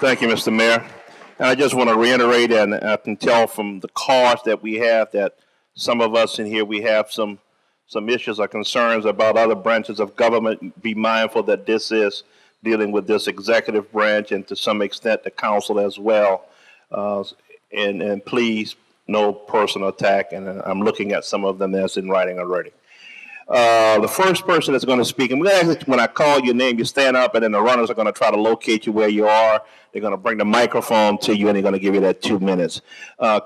Thank you, Mr. Mayor. And I just want to reiterate, and I can tell from the cards that we have that some of us in here, we have some issues or concerns about other branches of government. Be mindful that this is dealing with this executive branch and to some extent the council as well. Uh, and please, no personal attack. And I'm looking at some of them that's in writing already. The first person that's going to speak, and when I call your name, you stand up, and then the runners are going to try to locate you where you are. They're going to bring the microphone to you, and they're going to give you that 2 minutes.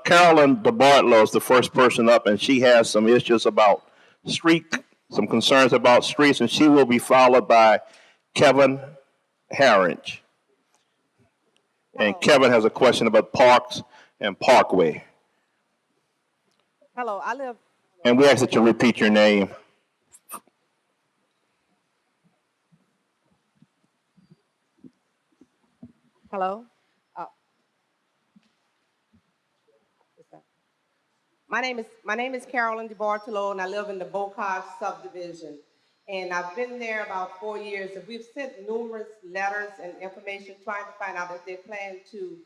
Carolyn DeBartolo is the first person up, and she has some issues about street, some concerns about streets, and she will be followed by Kevin Harringe. And Hello. Kevin has a question about parks and parkway. Hello, I live. And we ask that you repeat your name. Hello. Uh, my name is Carolyn DeBartolo, and I live in the Bocage subdivision. And I've been there about 4 years, and we've sent numerous letters and information trying to find out if they plan to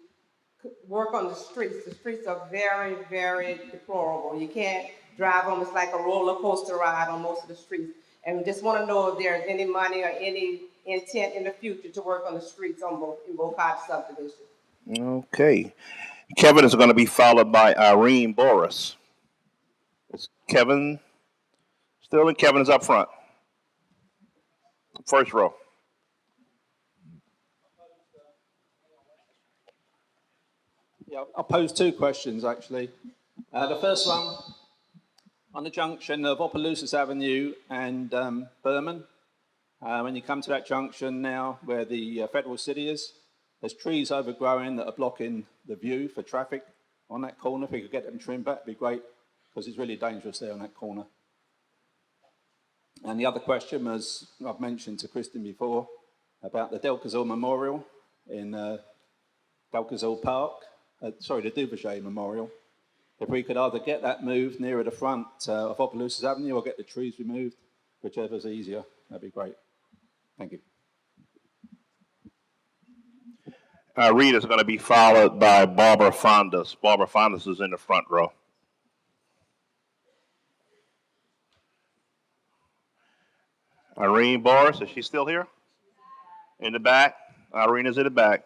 work on the streets. The streets are very, very deplorable. You can't drive them. It's like a roller coaster ride on most of the streets. And we just want to know if there's any money or any intent in the future to work on the streets in Bocage subdivision. Okay. Kevin is going to be followed by Irene Boris. Is Kevin still in? Kevin is up front. First row. Yeah, I'll pose two questions actually. The first one, on the junction of Opelousas Avenue and Berman, when you come to that junction now where the Federal City is, there's trees overgrowing that are blocking the view for traffic on that corner. If we could get them trimmed back, it'd be great, because it's really dangerous there on that corner. And the other question was, I've mentioned to Kristen before, about the Delcazor Memorial in Delcazor Park, the Duverger Memorial. If we could either get that moved nearer the front of Opelousas Avenue or get the trees removed, whichever's easier, that'd be great. Thank you. Reed is going to be followed by Barbara Fondas. Barbara Fondas is in the front row. Irene Boris, is she still here? In the back? Irene is in the back.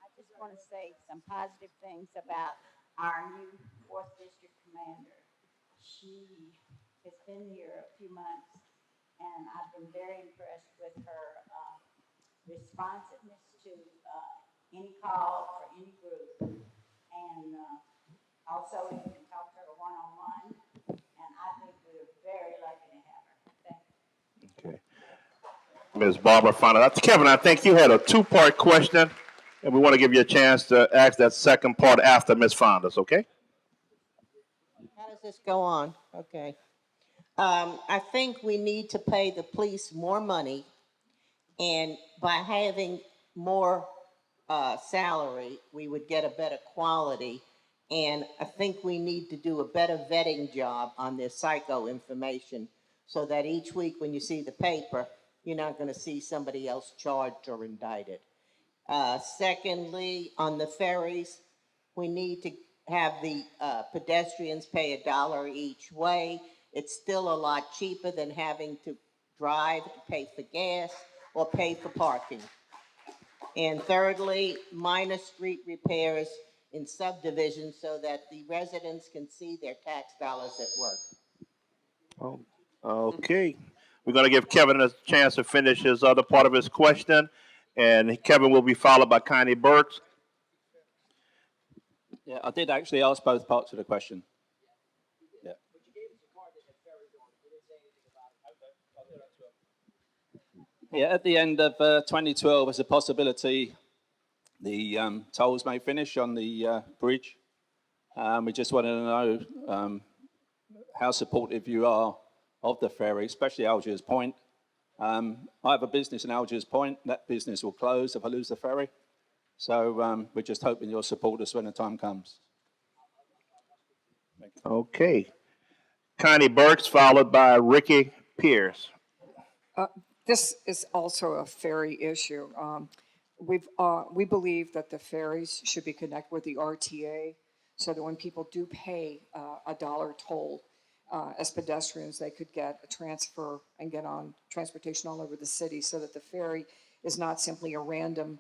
I just want to say some positive things about our new 4th District Commander. She has been here a few months, and I've been very impressed with her responsiveness to any call for any group. And also, you can talk to her one-on-one, and I think we're very lucky to have her. Thank you. Okay. Ms. Barbara Fondas. Kevin, I think you had a two-part question, and we want to give you a chance to ask that second part after Ms. Fondas, okay? How does this go on? Okay. I think we need to pay the police more money, and by having more salary, we would get a better quality. And I think we need to do a better vetting job on their psycho information so that each week when you see the paper, you're not going to see somebody else charged or indicted. Secondly, on the ferries, we need to have the pedestrians pay $1 each way. It's still a lot cheaper than having to drive to pay for gas or pay for parking. And thirdly, minor street repairs in subdivisions so that the residents can see their tax dollars at work. Oh, okay. We're going to give Kevin a chance to finish his other part of his question, and Kevin will be followed by Connie Burks. Yeah, I did actually ask both parts of the question. Yeah. Yeah, at the end of 2012, there's a possibility the tolls may finish on the bridge. We just wanted to know how supportive you are of the ferry, especially Algiers Point. I have a business in Algiers Point. That business will close if I lose the ferry. So we're just hoping you'll support us when the time comes. Okay. Connie Burks, followed by Ricky Pierce. This is also a ferry issue. We believe that the ferries should be connected with the RTA so that when people do pay a dollar toll as pedestrians, they could get a transfer and get on transportation all over the city so that the ferry is not simply a random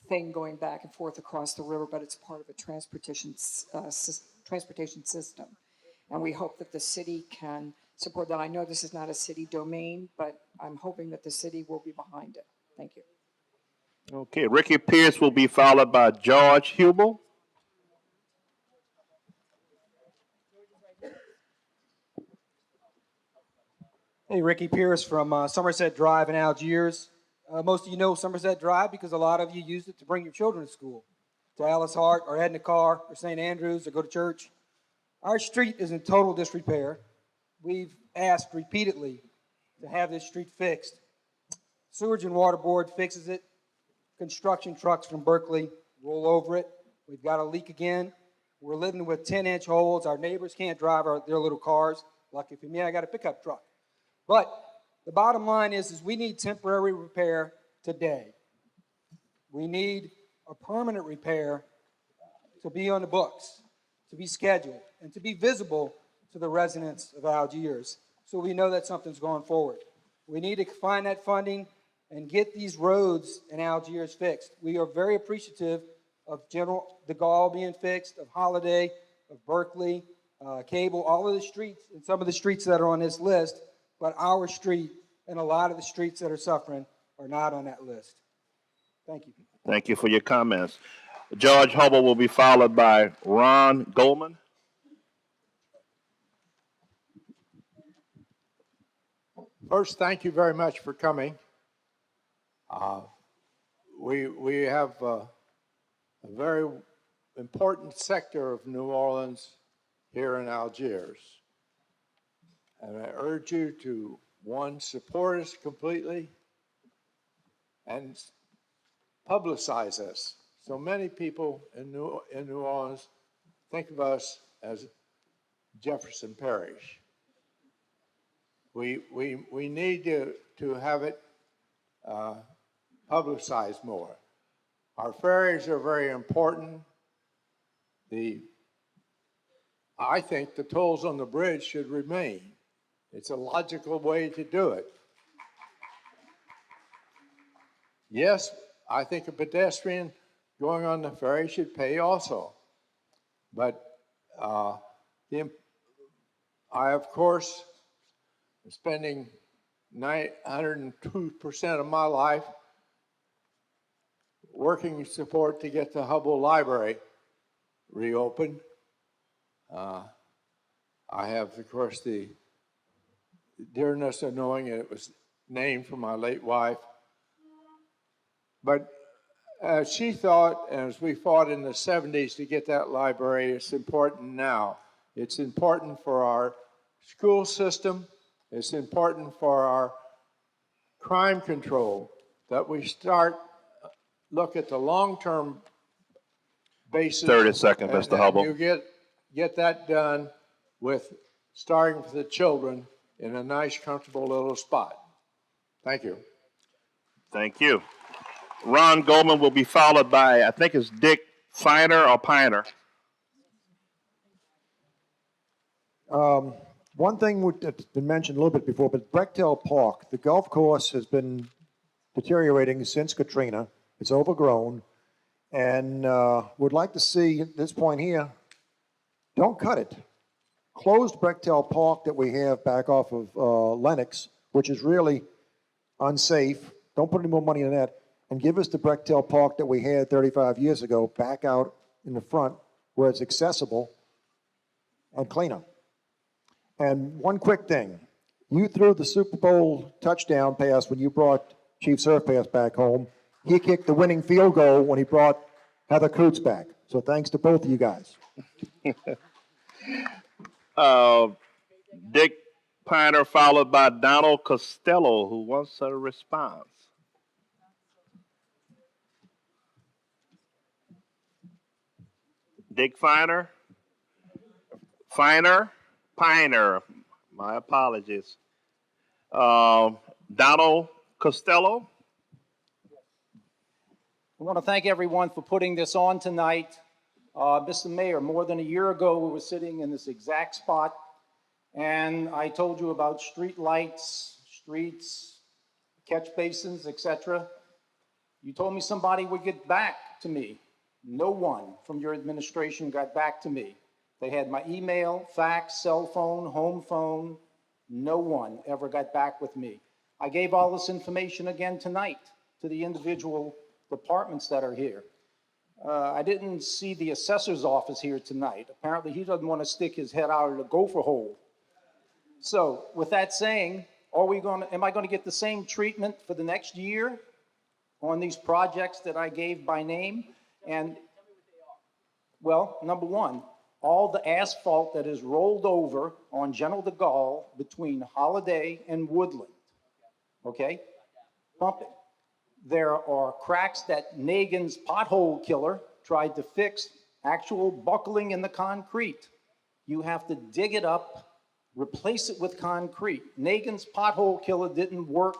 thing going back and forth across the river, but it's part of a transportation system. And we hope that the city can support that. I know this is not a city domain, but I'm hoping that the city will be behind it. Thank you. Okay, Ricky Pierce will be followed by George Hubel. Hey, Ricky Pierce from Somerset Drive in Algiers. Most of you know Somerset Drive because a lot of you use it to bring your children to school, to Alice Hart or Edna Carr or St. Andrews or go to church. Our street is in total disrepair. We've asked repeatedly to have this street fixed. Sewage and Water Board fixes it. Construction trucks from Berkeley roll over it. We've got a leak again. We're living with 10-inch holes. Our neighbors can't drive their little cars. Lucky for me, I got a pickup truck. But the bottom line is we need temporary repair today. We need a permanent repair to be on the books, to be scheduled, and to be visible to the residents of Algiers so we know that something's going forward. We need to find that funding and get these roads in Algiers fixed. We are very appreciative of General de Gaulle being fixed, of Holiday, of Berkeley, Cable, all of the streets, and some of the streets that are on this list, but our street and a lot of the streets that are suffering are not on that list. Thank you. Thank you for your comments. George Hubel will be followed by Ron Goldman. First, thank you very much for coming. We have a very important sector of New Orleans here in Algiers. And I urge you to, one, support us completely and publicize us. So many people in New Orleans think of us as Jefferson Parish. We need to have it publicized more. Our ferries are very important. I think the tolls on the bridge should remain. It's a logical way to do it. Yes, I think a pedestrian going on the ferry should pay also. But I, of course, am spending 902% of my life working support to get the Hubble Library reopened. I have, of course, the dearness of knowing it was named for my late wife. But as she thought, and as we fought in the 70s to get that library, it's important now. It's important for our school system. It's important for our crime control that we look at the long-term basis. 30 seconds, Mr. Hubble. You get that done with starting with the children in a nice, comfortable little spot. Thank you. Thank you. Ron Goldman will be followed by, I think it's Dick Finer or Piner. One thing that's been mentioned a little bit before, but Brechtel Park, the golf course has been deteriorating since Katrina. It's overgrown. And would like to see at this point here, don't cut it. Closed Brechtel Park that we have back off of Lenox, which is really unsafe. Don't put any more money in that. And give us the Brechtel Park that we had 35 years ago back out in the front where it's accessible and cleaner. And one quick thing. You threw the Super Bowl touchdown pass when you brought Chief Surpass back home. He kicked the winning field goal when he brought Heather Coots back. So thanks to both of you guys. Dick Piner followed by Donald Costello, who wants a response. Dick Finer, Piner, my apologies. Donald Costello. I want to thank everyone for putting this on tonight. Mr. Mayor, more than a year ago, we were sitting in this exact spot, and I told you about street lights, streets, catch basins, etc. You told me somebody would get back to me. No one from your administration got back to me. They had my email, fax, cell phone, home phone. No one ever got back with me. I gave all this information again tonight to the individual departments that are here. I didn't see the assessor's office here tonight. Apparently he doesn't want to stick his head out of the gopher hole. So with that saying, am I going to get the same treatment for the next year on these projects that I gave by name? And well, number one, all the asphalt that is rolled over on General de Gaulle between Holiday and Woodland, okay? Pumping. There are cracks that Nagin's pothole killer tried to fix, actual buckling in the concrete. You have to dig it up, replace it with concrete. Nagin's pothole killer didn't work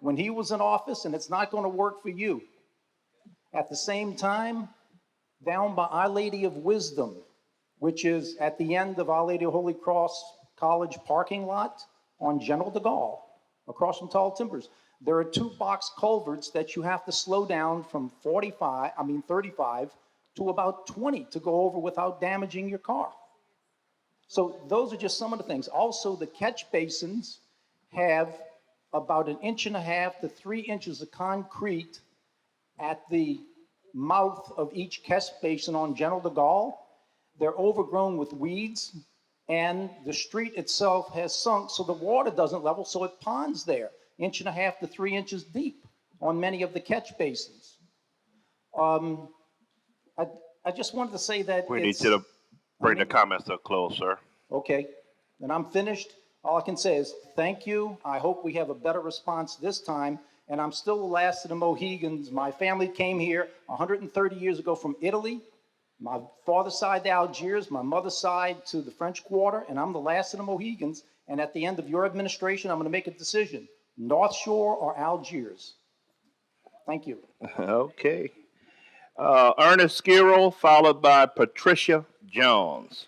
when he was in office, and it's not going to work for you. At the same time, down by Our Lady of Wisdom, which is at the end of Our Lady of Holy Cross College parking lot on General de Gaulle, across from Tall Timbers. There are 2 box culverts that you have to slow down from 35 to about 20 to go over without damaging your car. So those are just some of the things. Also, the catch basins have about 1.5 to 3 inches of concrete at the mouth of each catch basin on General de Gaulle. They're overgrown with weeds, and the street itself has sunk, so the water doesn't level, so it ponds there, 1.5 to 3 inches deep on many of the catch basins. I just wanted to say that We need you to bring the comments to a close, sir. Okay, then I'm finished. All I can say is thank you. I hope we have a better response this time. And I'm still the last of the Mohegans. My family came here 130 years ago from Italy. My father's side to Algiers, my mother's side to the French Quarter, and I'm the last of the Mohegans. And at the end of your administration, I'm going to make a decision: North Shore or Algiers. Thank you. Okay. Ernest Skiro, followed by Patricia Jones.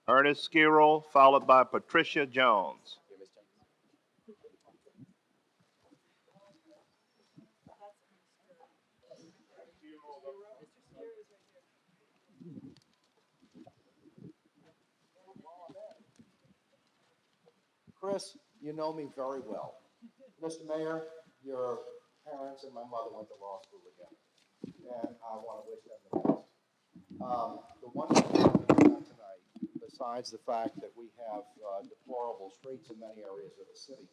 Ernest Skiro, followed by Patricia Jones. Chris, you know me very well. Mr. Mayor, your parents and my mother went to law school together, and I want to wish them the best. The one thing we've done tonight, besides the fact that we have deplorable streets in many areas of the city,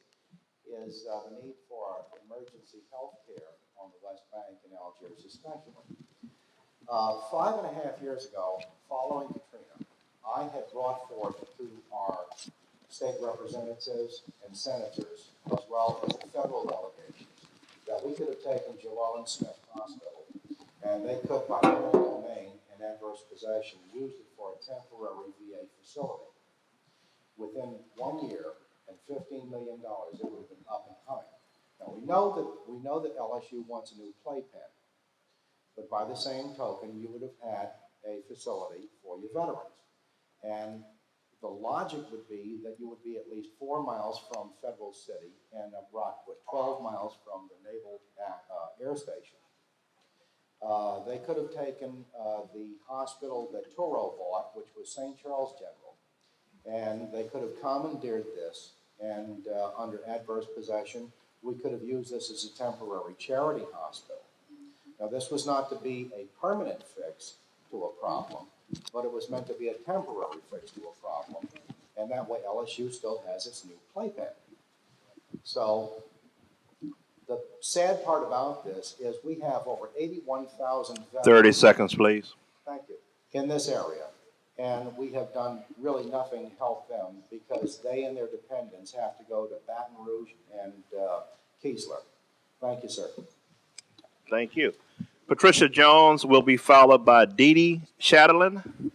is the need for emergency health care on the West Bank and Algiers especially. 5.5 years ago, following Katrina, I had brought forth to our state representatives and senators, as well as the federal delegations, that we could have taken Llewellyn Smith Hospital, and they could, by eminent domain and adverse possession, use it for a temporary VA facility. Within 1 year and $15 million, it would have been up and coming. Now we know that LSU wants a new playpen, but by the same token, you would have had a facility for your veterans, and the logic would be that you would be at least 4 miles from Federal City and Rockwood, 12 miles from the Naval Air Station. They could have taken the hospital that Toro bought, which was St. Charles General, and they could have commandeered this, and under adverse possession, we could have used this as a temporary charity hospital. Now, this was not to be a permanent fix to a problem, but it was meant to be a temporary fix to a problem, and that way LSU still has its new playpen. So the sad part about this is we have over 81,000 veterans. 30 seconds, please. Thank you. In this area, and we have done really nothing to help them because they and their dependents have to go to Baton Rouge and Keesler. Thank you, sir. Thank you. Patricia Jones will be followed by Dee Dee Chatelain.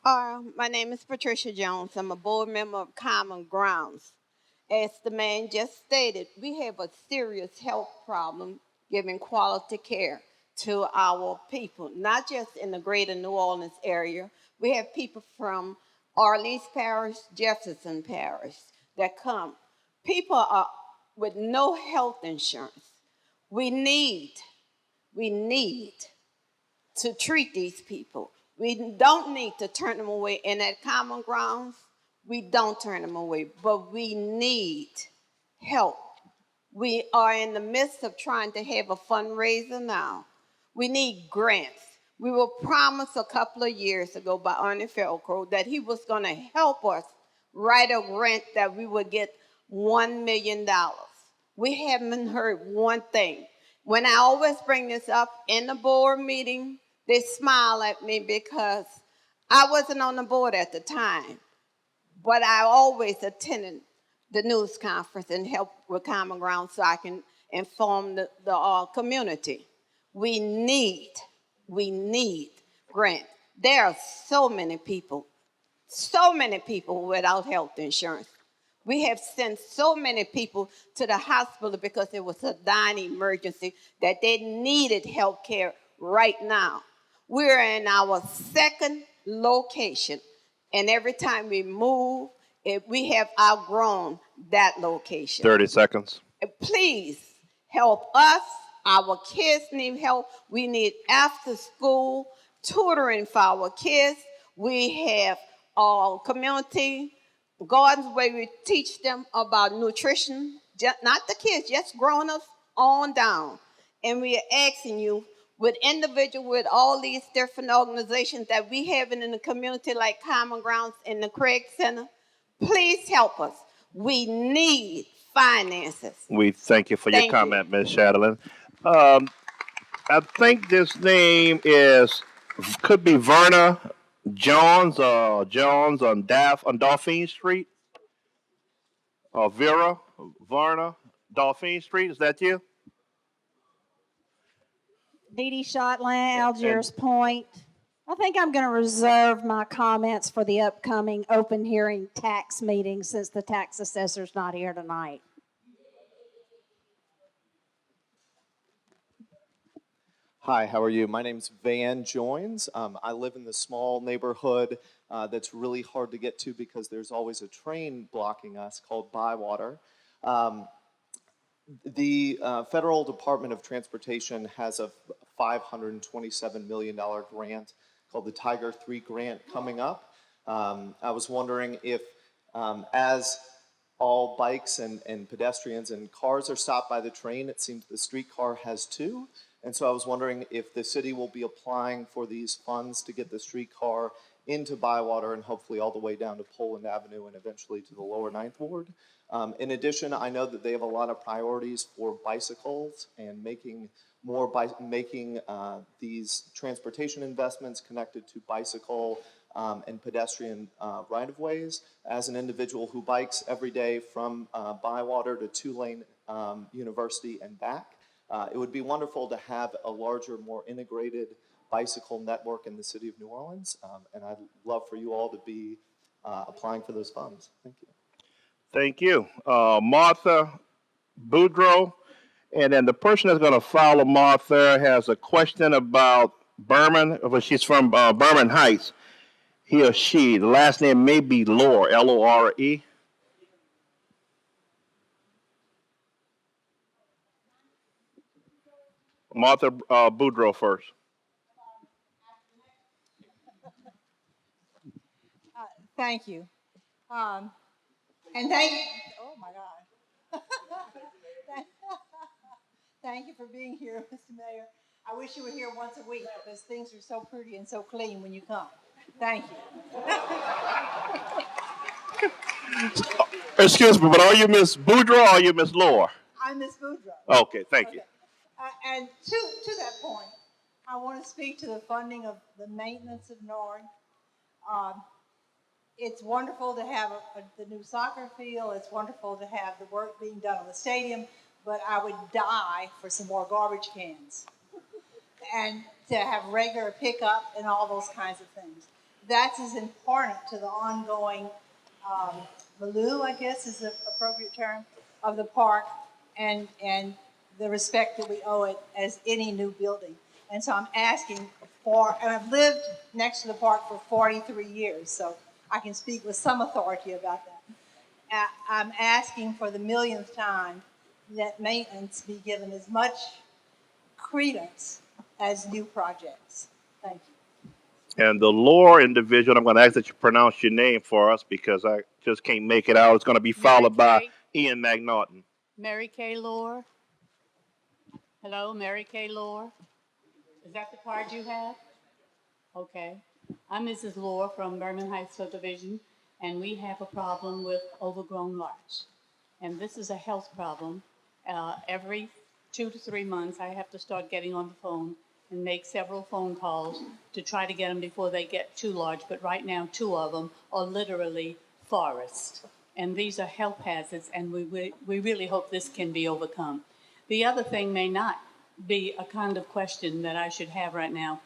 My name is Patricia Jones. I'm a board member of Common Grounds. As the man just stated, we have a serious health problem giving quality care to our people, not just in the greater New Orleans area. We have people from Orleans Parish, Jefferson Parish that come. People are with no health insurance. We need, we need to treat these people. We don't need to turn them away. And at Common Grounds, we don't turn them away, but we need help. We are in the midst of trying to have a fundraiser now. We need grants. We were promised a couple of years ago by Ernie Felcrow that he was going to help us write a grant that we would get $1 million. We haven't heard one thing. When I always bring this up in the board meeting, they smile at me because I wasn't on the board at the time, but I always attended the news conference and helped with Common Ground so I can inform the community. We need, we need grants. There are so many people without health insurance. We have sent so many people to the hospital because it was a dying emergency that they needed health care right now. We're in our second location, and every time we move, we have outgrown that location. 30 seconds. Please help us. Our kids need help. We need after school tutoring for our kids. We have community gardens where we teach them about nutrition, not the kids, just grown-ups on down. And we are asking you, with individuals, with all these different organizations that we have in the community, like Common Grounds and the Craig Center, please help us. We need finances. We thank you for your Thank you. comment, Ms. Shadowland. Um, I think this name could be Verna Jones on Dauphine Street. Or Varna, Dauphine Street. Is that you? Dee Dee Shotland, Algiers And Point. I think I'm going to reserve my comments for the upcoming open hearing tax meeting since the tax assessor's not here tonight. Hi, how are you? My name's Van Joins. I live in the small neighborhood that's really hard to get to because there's always a train blocking us called Bywater. The Federal Department of Transportation has a $527 million grant called the Tiger 3 grant coming up. I was wondering if, as all bikes and pedestrians and cars are stopped by the train, it seems the streetcar has too. And so I was wondering if the city will be applying for these funds to get the streetcar into Bywater and hopefully all the way down to Poland Avenue and eventually to the lower Ninth Ward. In addition, I know that they have a lot of priorities for bicycles and making these transportation investments connected to bicycle and pedestrian right-of-ways. As an individual who bikes every day from Bywater to Tulane University and back, it would be wonderful to have a larger, more integrated bicycle network in the city of New Orleans, and I'd love for you all to be applying for those funds. Thank you. thank you. Martha Boudreau. And then the person that's going to follow Martha has a question about Berman. Well, she's from Berman Heights. He or she. The last name may be Lore, Lore. Martha Boudreau first. Thank you. And thank, oh my God. Thank you for being here, Mr. Mayor. I wish you were here once a week because things are so pretty and so clean when you come. Thank you. Excuse me, but are you Miss Boudreau or are you Miss Lore? I'm Miss Boudreau. Okay, thank you. And to that point, I want to speak to the funding of the maintenance of Norn. It's wonderful to have the new soccer field. It's wonderful to have the work being done on the stadium, but I would die for some more garbage cans and to have regular pickup and all those kinds of things. that's as important to the ongoing Malou, I guess is the appropriate term, of the park and the respect that we owe it as any new building. And so I'm asking for, and I've lived next to the park for 43 years, so I can speak with some authority about that. I'm asking for the millionth time that maintenance be given as much credence as new projects. Thank you. And the lore individual, I'm going to ask that you pronounce your name for us because I just can't make it out. It's going to be followed by Ian McNaughton. Mary Kay Lore. Hello, Mary Kay Lore. Is that the card you have? Okay. I'm Mrs. Lore from Berman Heights Subdivision, and we have a problem with overgrown larch. And this is a health problem. Every 2 to 3 months, I have to start getting on the phone and make several phone calls to try to get them before they get too large. But right now, 2 of them are literally forest. And these are health hazards, and we really hope this can be overcome. The other thing may not be a kind of question that I should have right now,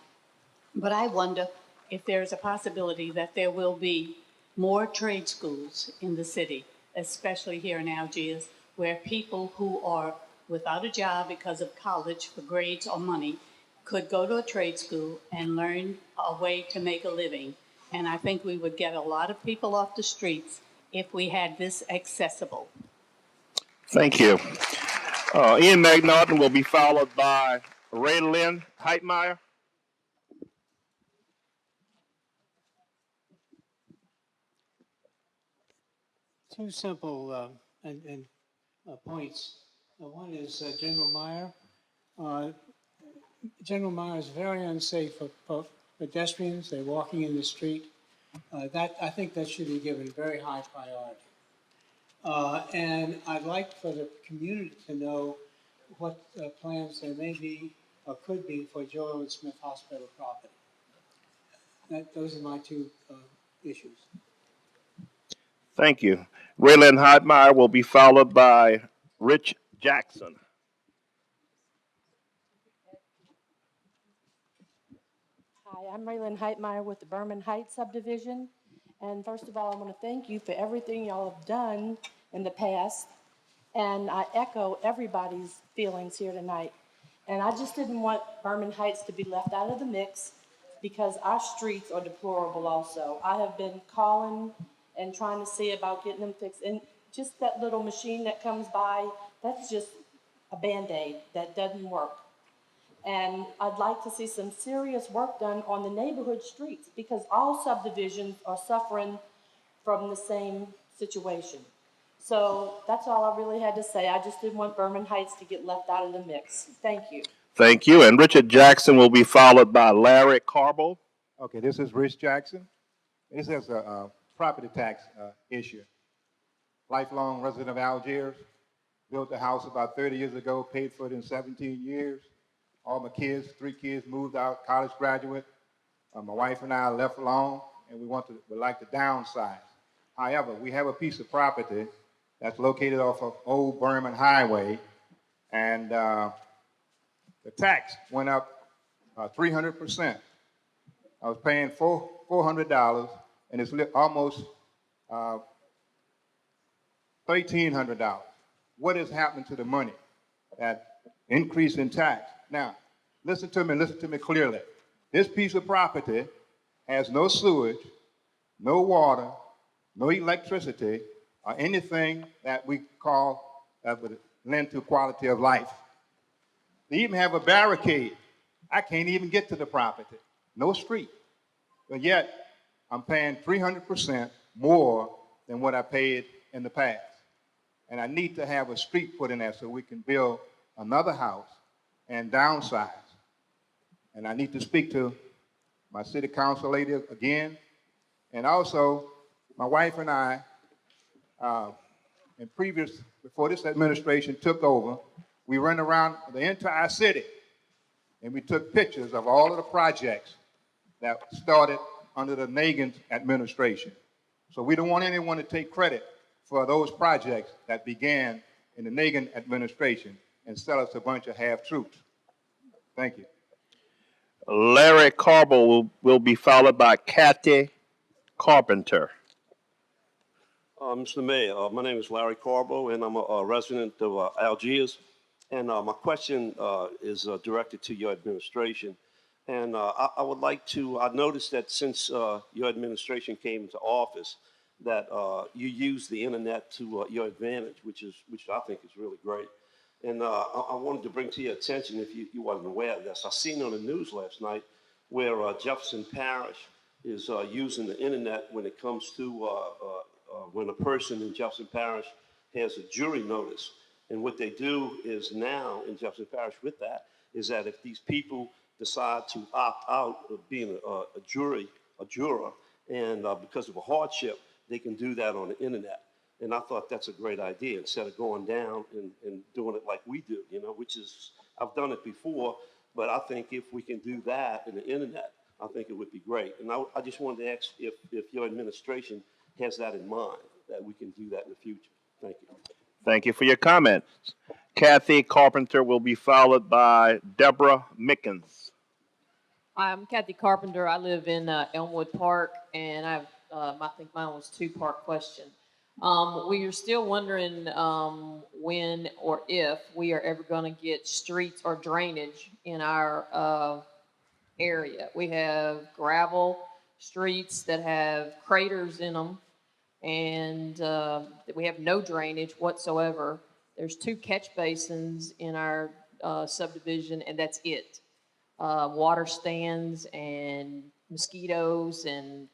but I wonder if there is a possibility that there will be more trade schools in the city, especially here in Algiers, where people who are without a job because of college for grades or money could go to a trade school and learn a way to make a living. And I think we would get a lot of people off the streets if we had this accessible. Thank you. Ian McNaughton will be followed by Ray Lynn Heitmeyer. Two simple points. One is General Meyer. General Meyer is very unsafe for pedestrians. They're walking in the street. I think that should be given very high priority. And I'd like for the community to know what plans there may be or could be for Joel and Smith Hospital property. Those are my two issues. Thank you. Raylan Heitmeyer will be followed by Rich Jackson. Hi, I'm Raylan Heitmeyer with the Berman Heights subdivision. And first of all, I want to thank you for everything y'all have done in the past. And I echo everybody's feelings here tonight. And I just didn't want Berman Heights to be left out of the mix because our streets are deplorable also. I have been calling and trying to see about getting them fixed. And just that little machine that comes by, that's just a Band-Aid that doesn't work. And I'd like to see some serious work done on the neighborhood streets because all subdivisions are suffering from the same situation. So that's all I really had to say. I just didn't want Berman Heights to get left out of the mix. Thank you. Thank you. And Richard Jackson will be followed by Larry Carbo. Okay, this is Rich Jackson. This is a property tax issue. Lifelong resident of Algiers. Built a house about 30 years ago, paid for it in 17 years. All my kids, 3 kids, moved out, college graduate. My wife and I left alone, and we'd like to downsize. However, we have a piece of property that's located off of Old Berman Highway, and the tax went up 300%. I was paying $400, and it's almost $1,300. What has happened to the money? That increase in tax. Now, listen to me clearly. This piece of property has no sewage, no water, no electricity, or anything that we call that would lend to quality of life. They even have a barricade. I can't even get to the property. No street. But yet, I'm paying 300% more than what I paid in the past. And I need to have a street put in there so we can build another house and downsize. And I need to speak to my city council lady again. And also, my wife and I, before this administration took over, we ran around the entire city and we took pictures of all of the projects that started under the Nagin administration. So we don't want anyone to take credit for those projects that began in the Nagin administration and sell us a bunch of half-truths. Thank you. Larry Carbo will be followed by Kathy Carpenter. Mr. Mayor, my name is Larry Corbo, and I'm a resident of Algiers. And my question is directed to your administration. And I would like to, I noticed that since your administration came into office, that you use the internet to your advantage, which I think is really great. And I wanted to bring to your attention, if you wasn't aware of this, I seen on the news last night where Jefferson Parish is using the internet when it comes to when a person in Jefferson Parish has a jury notice. And what they do is now in Jefferson Parish with that is that if these people decide to opt out of being a juror, and because of a hardship, they can do that on the internet. And I thought that's a great idea instead of going down and doing it like we do, which is, I've done it before, but I think if we can do that in the internet, I think it would be great. And I just wanted to ask if your administration has that in mind, that we can do that in the future. Thank you. Thank you for your comments. Kathy Carpenter will be followed by Deborah Mickens. I'm Kathy Carpenter. I live in Elmwood Park, and I think mine was a two-part question. We are still wondering when or if we are ever going to get streets or drainage in our area. We have gravel streets that have craters in them, and we have no drainage whatsoever. There's 2 catch basins in our subdivision, and that's it. Water stands and mosquitoes, and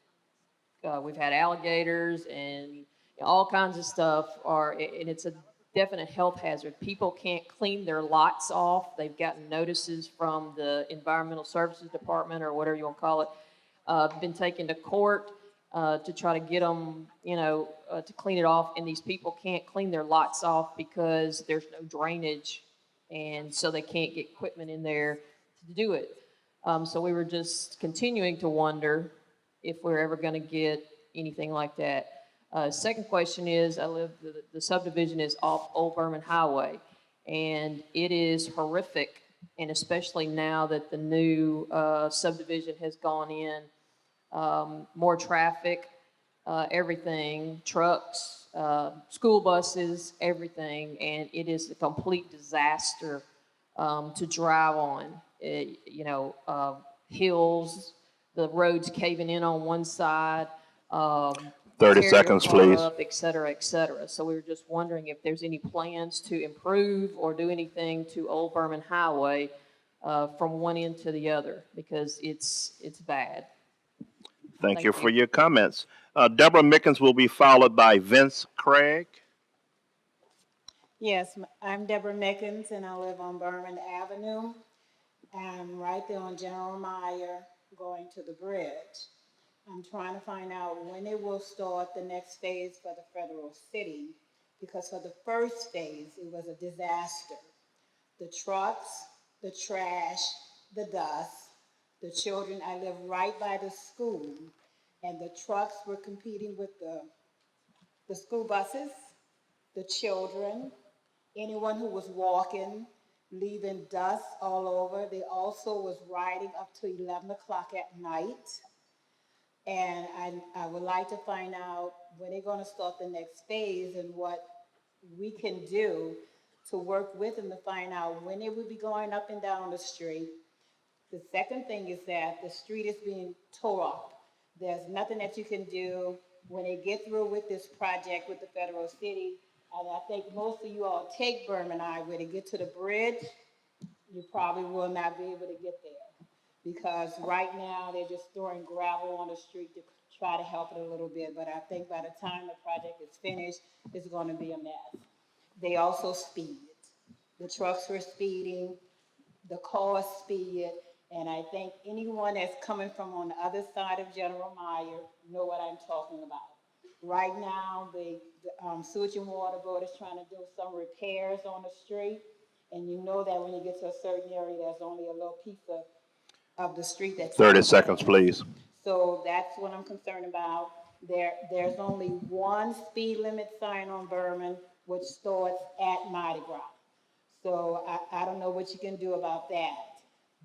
we've had alligators and all kinds of stuff and it's a definite health hazard. People can't clean their lots off. They've gotten notices from the Environmental Services Department or whatever you want to call it. Been taken to court to try to get them, to clean it off. And these people can't clean their lots off because there's no drainage. And so they can't get equipment in there to do it. So we were just continuing to wonder if we're ever going to get anything like that. Second question is, the subdivision is off Old Berman Highway, and it is horrific, and especially now that the new subdivision has gone in, more traffic, everything, trucks, school buses, everything, and it is a complete disaster to drive on. Hills, the roads caving in on one side. 30 seconds, please. Up, et cetera, et cetera. So we were just wondering if there's any plans to improve or do anything to Old Berman Highway from one end to the other, because it's bad. Thank you for your comments. Deborah Mickens will be followed by Vince Craig. Yes, I'm Deborah Mickens, and I live on Berman Avenue. I'm right there on General Meyer going to the bridge. I'm trying to find out when it will start the next phase for the federal city, because for the first phase, it was a disaster. The trucks, the trash, the dust, the children. I live right by the school, and the trucks were competing with the school buses, the children, anyone who was walking, leaving dust all over. They also was riding up to 11 o'clock at night. And I would like to find out when they're going to start the next phase and what we can do to work with them to find out when they will be going up and down the street. The second thing is that the street is being tore up. There's nothing that you can do when they get through with this project with the federal city. And I think most of you all take Berman Highway to get to the bridge. You probably will not be able to get there, because right now they're just throwing gravel on the street to try to help it a little bit. But I think by the time the project is finished, it's going to be a mess. They also speed. The trucks were speeding, the cars speed, and I think anyone that's coming from on the other side of General Meyer know what I'm talking about. Right now, the Sewage and Water Board is trying to do some repairs on the street, and you know that when you get to a certain area, there's only a little piece of the street that's 30 seconds, please. So that's what I'm concerned about. There's only one speed limit sign on Berman, which starts at Mardi Gras. So I don't know what you can do about that.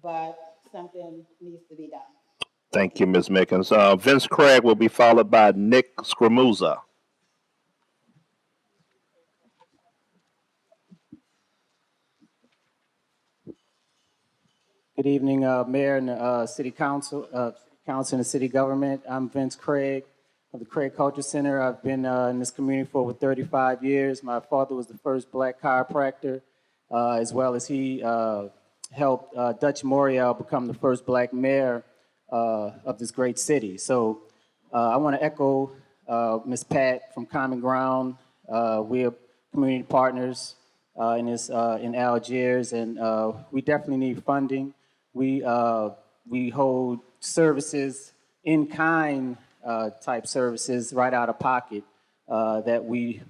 But something needs to be done. Thank you, Ms. Mickens. Vince Craig will be followed by Nick Scramuza. Good evening, Mayor and City Council, and the City Government. I'm Vince Craig of the Craig Culture Center. I've been in this community for over 35 years. My father was the first black chiropractor, as well as he helped Dutch Morial become the first black mayor of this great city. So I want to echo Ms. Pat from Common Ground. We're community partners in Algiers, and we definitely need funding. We hold services, in-kind type services right out of pocket that we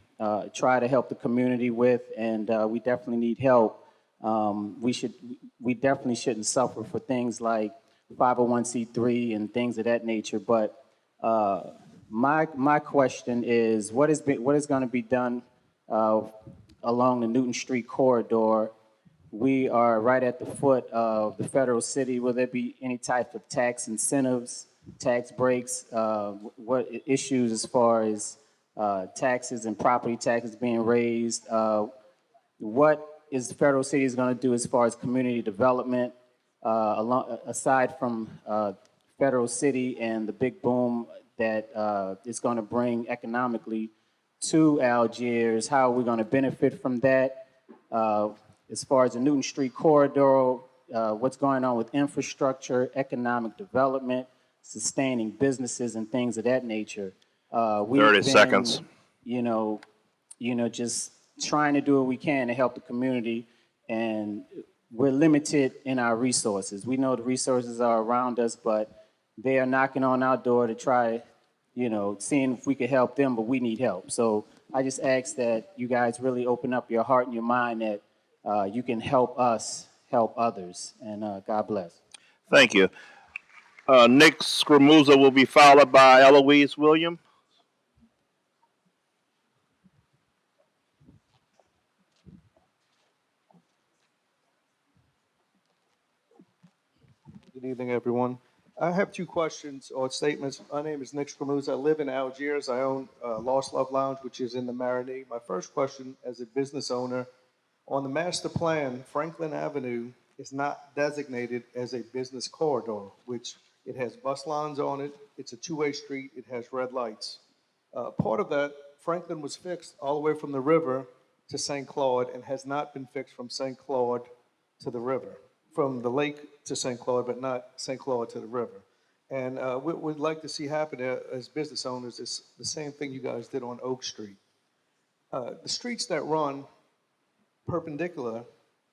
try to help the community with, and we definitely need help. We definitely shouldn't suffer for things like 501c3 and things of that nature. But my question is, what is going to be done along the Newton Street corridor? We are right at the foot of the federal city. Will there be any type of tax incentives, tax breaks? What issues as far as taxes and property taxes being raised? What is the federal city is going to do as far as community development, aside from federal city and the big boom that it's going to bring economically to Algiers? How are we going to benefit from that? As far as the Newton Street corridor, what's going on with infrastructure, economic development, sustaining businesses and things of that nature. 30 seconds. Just trying to do what we can to help the community, and we're limited in our resources. We know the resources are around us, but they are knocking on our door to try, seeing if we could help them, but we need help. So I just ask that you guys really open up your heart and your mind that you can help us help others, and God bless. Thank you. Nick Scramuza will be followed by Eloise Williams. Good evening, everyone. I have two questions or statements. My name is Nick Scramuza. I live in Algiers. I own Lost Love Lounge, which is in the Marinade. My first question, as a business owner, on the master plan, Franklin Avenue is not designated as a business corridor, which it has bus lines on it. It's a two-way street. It has red lights. Part of that, Franklin was fixed all the way from the river to St. Claude and has not been fixed from St. Claude to the river, from the lake to St. Claude, but not St. Claude to the river. And what we'd like to see happen as business owners is the same thing you guys did on Oak Street. The streets that run perpendicular,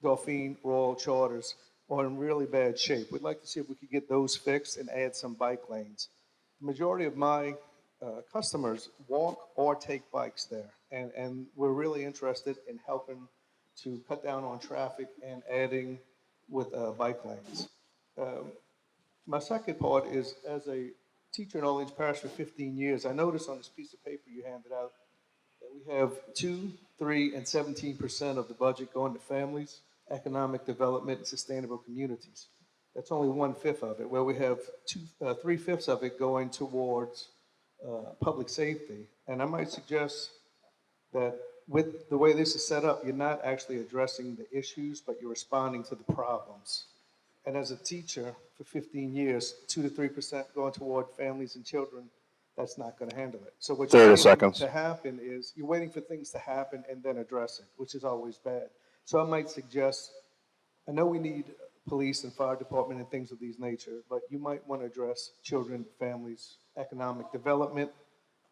Dauphine, Royal, Charters, are in really bad shape. We'd like to see if we could get those fixed and add some bike lanes. The majority of my customers walk or take bikes there, and we're really interested in helping to cut down on traffic and adding with bike lanes. My second part is, as a teacher in Orleans Parish for 15 years, I noticed on this piece of paper you handed out that we have 2, 3, and 17% of the budget going to families, economic development, and sustainable communities. That's only 1/5 of it, where we have 3/5 of it going towards public safety. And I might suggest that with the way this is set up, you're not actually addressing the issues, but you're responding to the problems. And as a teacher for 15 years, 2 to 3% going toward families and children, that's not going to handle it. So what 30 you're waiting seconds. to happen is you're waiting for things to happen and then address it, which is always bad. So I might suggest, I know we need police and fire department and things of these nature, but you might want to address children, families, economic development,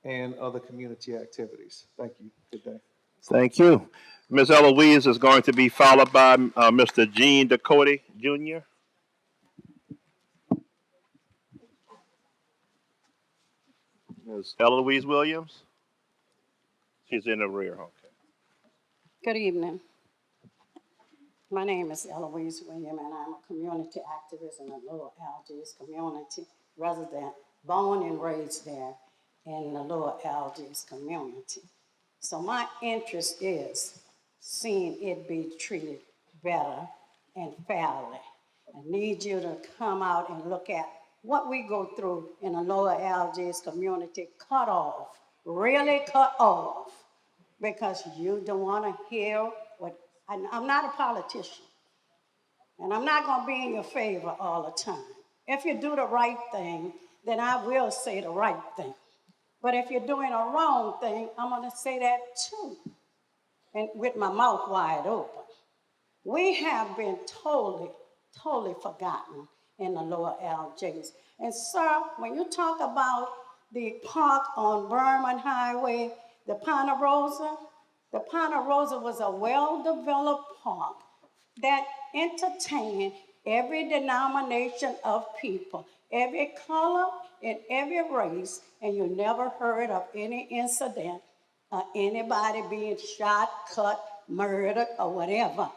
and other community activities. Thank you. Good day. Thank you. Ms. Eloise is going to be followed by Mr. Gene Ducote Jr. Ms. Eloise Williams. She's in the rear. Okay. Good evening. My name is Eloise William, and I'm a community activist in the Lower Algiers community resident, born and raised there in the Lower Algiers community. So my interest is seeing it be treated better and fairly. I need you to come out and look at what we go through in the lower Algiers community, cut off, really cut off, because you don't want to hear what, I'm not a politician, and I'm not going to be in your favor all the time. If you do the right thing, then I will say the right thing. But if you're doing a wrong thing, I'm going to say that too, and with my mouth wide open. We have been totally, totally forgotten in the lower Algiers. And sir, when you talk about the park on Berman Highway, the Ponderosa was a well-developed park that entertained every denomination of people, every color and every race, and you never heard of any incident of anybody being shot, cut, murdered, or whatever.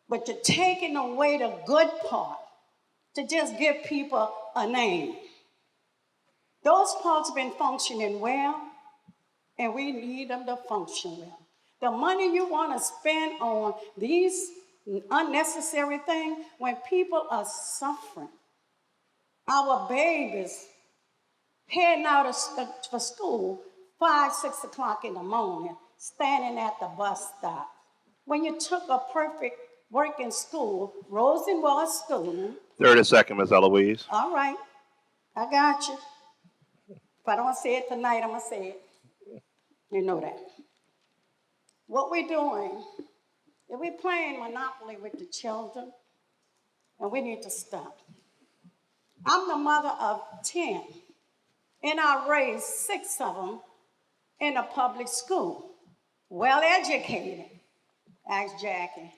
But you're taking away the good part to just give people a name. Those parts have been functioning well, and we need them to function well. The money you want to spend on these unnecessary things when people are suffering. Our babies heading out for school 5, 6 o'clock in the morning, standing at the bus stop. When you took a perfect working school, Rosenwald School. 30 seconds, Ms. Eloise. All right, I got you. If I don't say it tonight, I'm going to say it. You know that. What we're doing is we're playing Monopoly with the children, and we need to stop. I'm the mother of 10, and I raised 6 of them in a public school, well educated. Ask Jackie.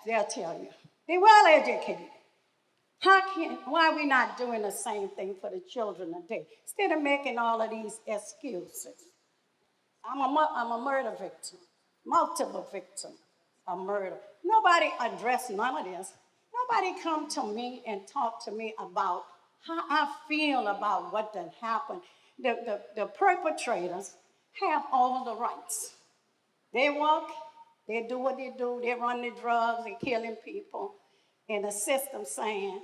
They'll tell you. They're well educated. Why are we not doing the same thing for the children today? Instead of making all of these excuses. I'm a murder victim, multiple victim of murder. Nobody addressed none of this. Nobody come to me and talk to me about how I feel about what done happened. The perpetrators have all the rights. They walk, they do what they do, they run the drugs and killing people. And the system saying,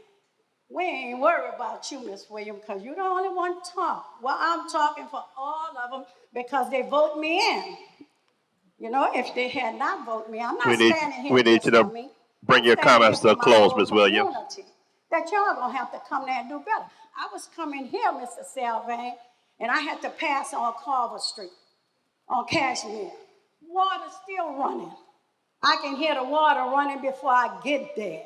we ain't worried about you, Miss Williams, because you're the only one to talk. Well, I'm talking for all of them because they vote me in. You know, if they had not voted me, I'm not standing here We need just you to for me. bring your comments to a close, Ms. Williams. That y'all gonna have to come there and do better. I was coming here, Mr. Salvain, and I had to pass on Carver Street, on Cashmere. Water's still running. I can hear the water running before I get there.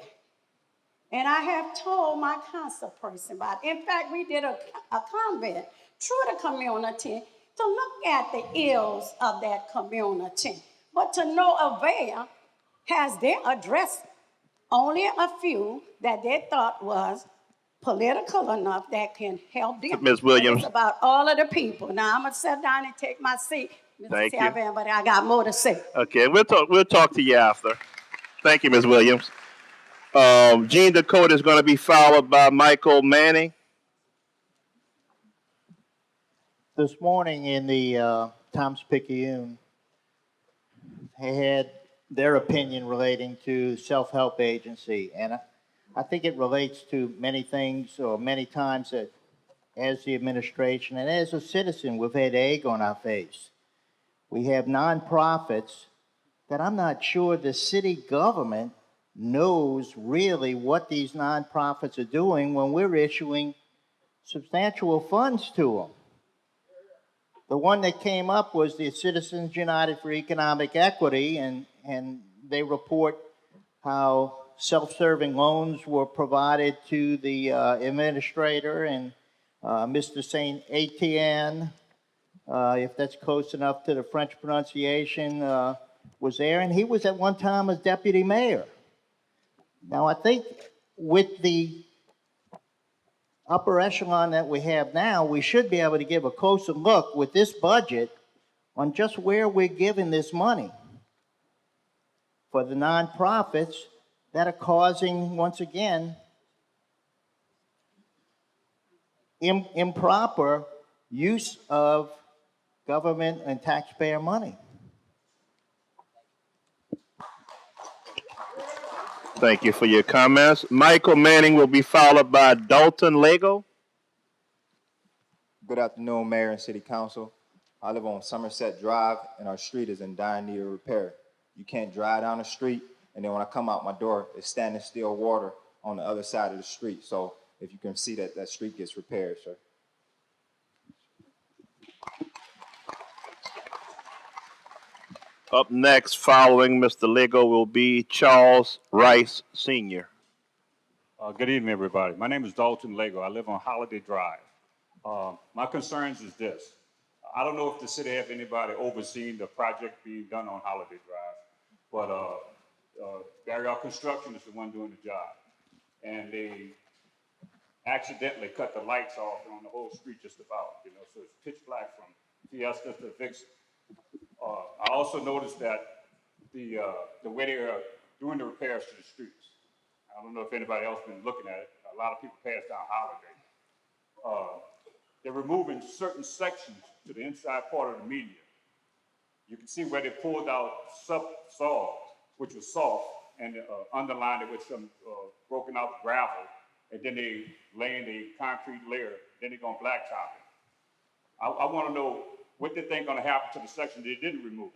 And I have told my council person about it. In fact, we did a convent through the community to look at the ills of that community. But to no avail has they addressed only a few that they thought was political enough that can help them. Ms. Williams. But it's about all of the people. Now I'm gonna sit down and take my seat, Mr. Thank you. Salvan, but I got more to say. Okay, we'll talk to you after. Thank you, Ms. Williams. Gene Dakota is going to be followed by Michael Manning. This morning in the Times-Picayune, they had their opinion relating to self-help agency, and I think it relates to many things, or many times that as the administration and as a citizen, we've had egg on our face. We have nonprofits that I'm not sure the city government knows really what these nonprofits are doing when we're issuing substantial funds to them. The one that came up was the Citizens United for Economic Equity, and they report how self-serving loans were provided to the administrator, and Mr. Saint Etienne, if that's close enough to the French pronunciation, was there, and he was at one time as deputy mayor. Now, I think with the upper echelon that we have now, we should be able to give a closer look with this budget on just where we're giving this money for the nonprofits that are causing, once again, improper use of government and taxpayer money. Thank you for your comments. Michael Manning will be followed by Dalton Lego. Good afternoon, Mayor and City Council. I live on Somerset Drive, and our street is in dire need of repair. You can't drive down the street, and then when I come out my door, it's standing still water on the other side of the street. So if you can see that, that street gets repaired, sir. Up next, following Mr. Lego, will be Charles Rice Sr. Good evening, everybody. My name is Dalton Lego. I live on Holiday Drive. My concerns is this. I don't know if the city have anybody overseeing the project being done on Holiday Drive, but Barrier Construction is the one doing the job. And they accidentally cut the lights off on the whole street just about, so it's pitch black from Fiesta to Vixen. I also noticed that the way they are doing the repairs to the streets, I don't know if anybody else been looking at it. A lot of people pass down Holiday. They're removing certain sections to the inside part of the median. You can see where they pulled out subsoil, which was soft, and underlined it with some broken out gravel, and then they laying a concrete layer, then they're gonna blacktop it. I wanna know what they think gonna happen to the section they didn't remove,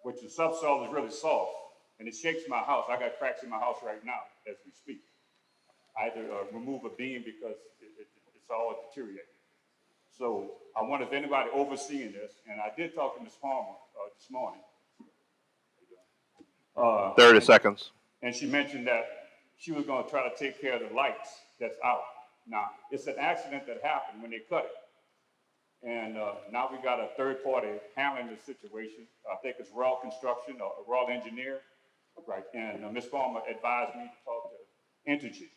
which the subsoil is really soft, and it shakes my house. I got cracks in my house right now as we speak. I had to remove a beam because it's all deteriorating. So I wonder if anybody overseeing this, and I did talk to Ms. Palmer this morning. 30 seconds. And she mentioned that she was gonna try to take care of the lights that's out. Now, it's an accident that happened when they cut it. And now we got a third party handling the situation. I think it's Raw Construction or Raw Engineer, right? And Ms. Palmer advised me to talk to Entergy.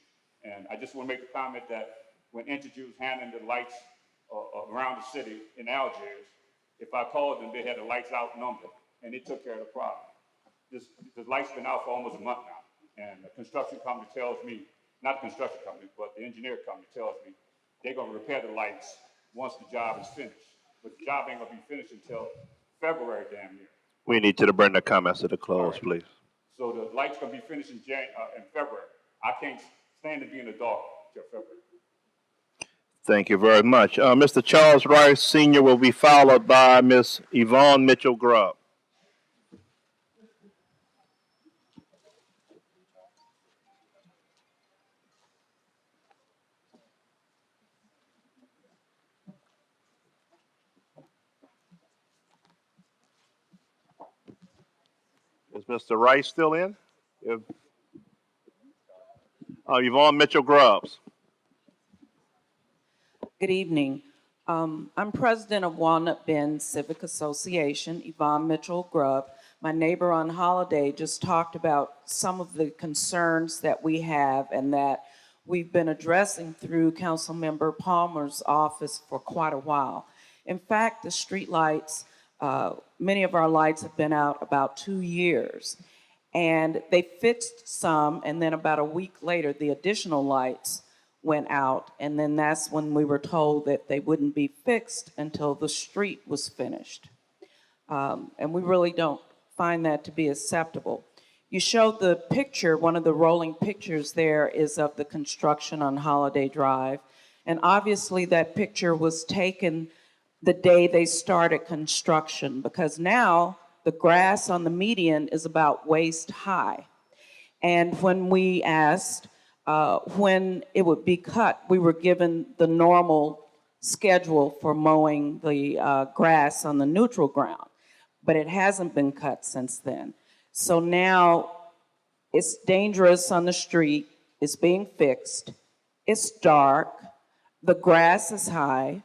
And I just want to make a comment that when Entergy was handling the lights around the city in Algiers, if I called them, they had the lights out number, and they took care of the problem. The light's been out for almost a month now, and the construction company tells me, not the construction company, but the engineer company tells me they're gonna repair the lights once the job is finished. But the job ain't gonna be finished until February damn near. We need you to bring the comments to the close, please. So the light's gonna be finished in February. I can't stand to be in the dark till February. Thank you very much. Mr. Charles Rice Sr. will be followed by Ms. Yvonne Mitchell Grubb. Is Mr. Rice still in? Yvonne Mitchell Grubbs. Good evening. I'm president of Walnut Bend Civic Association, Yvonne Mitchell Grubb. My neighbor on Holiday just talked about some of the concerns that we have and that we've been addressing through Councilmember Palmer's office for quite a while. In fact, the street lights, many of our lights have been out about 2 years. And they fixed some, and then about a week later, the additional lights went out, and then that's when we were told that they wouldn't be fixed until the street was finished. And we really don't find that to be acceptable. You showed the picture, one of the rolling pictures there is of the construction on Holiday Drive, and obviously that picture was taken the day they started construction, because now the grass on the median is about waist high. And when we asked when it would be cut, we were given the normal schedule for mowing the grass on the neutral ground, but it hasn't been cut since then. So now it's dangerous on the street, it's being fixed, it's dark, the grass is high,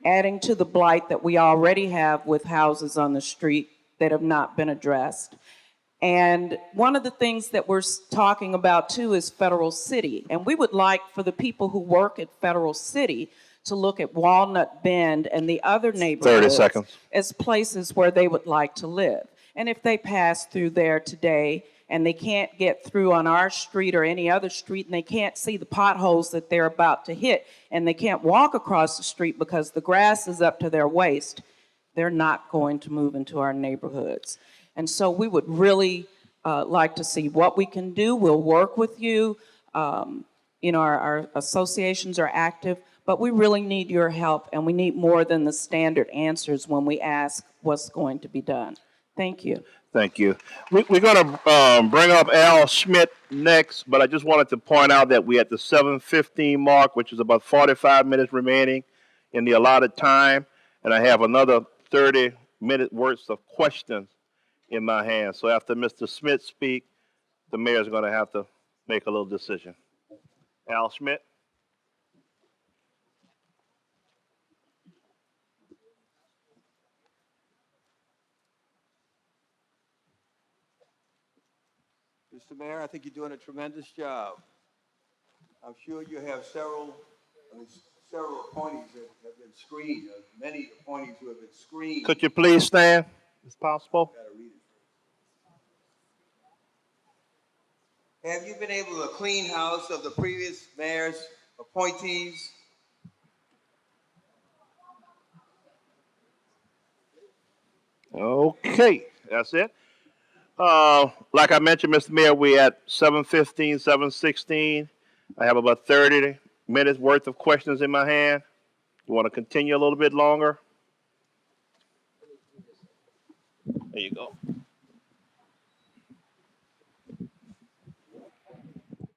adding to the blight that we already have with houses on the street that have not been addressed. And one of the things that we're talking about too is Federal City. And we would like for the people who work at Federal City to look at Walnut Bend and the other neighborhoods 30 seconds. as places where they would like to live. And if they pass through there today and they can't get through on our street or any other street and they can't see the potholes that they're about to hit and they can't walk across the street because the grass is up to their waist, they're not going to move into our neighborhoods. And so we would really like to see what we can do. We'll work with you. Our associations are active, but we really need your help, and we need more than the standard answers when we ask what's going to be done. Thank you. Thank you. We're going to bring up Al Schmidt next, but I just wanted to point out that we're at the 7:15 mark, which is about 45 minutes remaining in the allotted time, and I have another 30-minute worth of questions in my hand. So after Mr. Schmidt speak, the mayor's going to have to make a little decision. Al Schmidt. Mr. Mayor, I think you're doing a tremendous job. I'm sure you have several appointees that have been screened, many appointees who have been screened. Could you please stand, if possible? Have you been able to clean house of the previous mayor's appointees? Okay, that's it. Like I mentioned, Mr. Mayor, we at 7:15, 7:16. I have about 30 minutes worth of questions in my hand. You want to continue a little bit longer? There you go.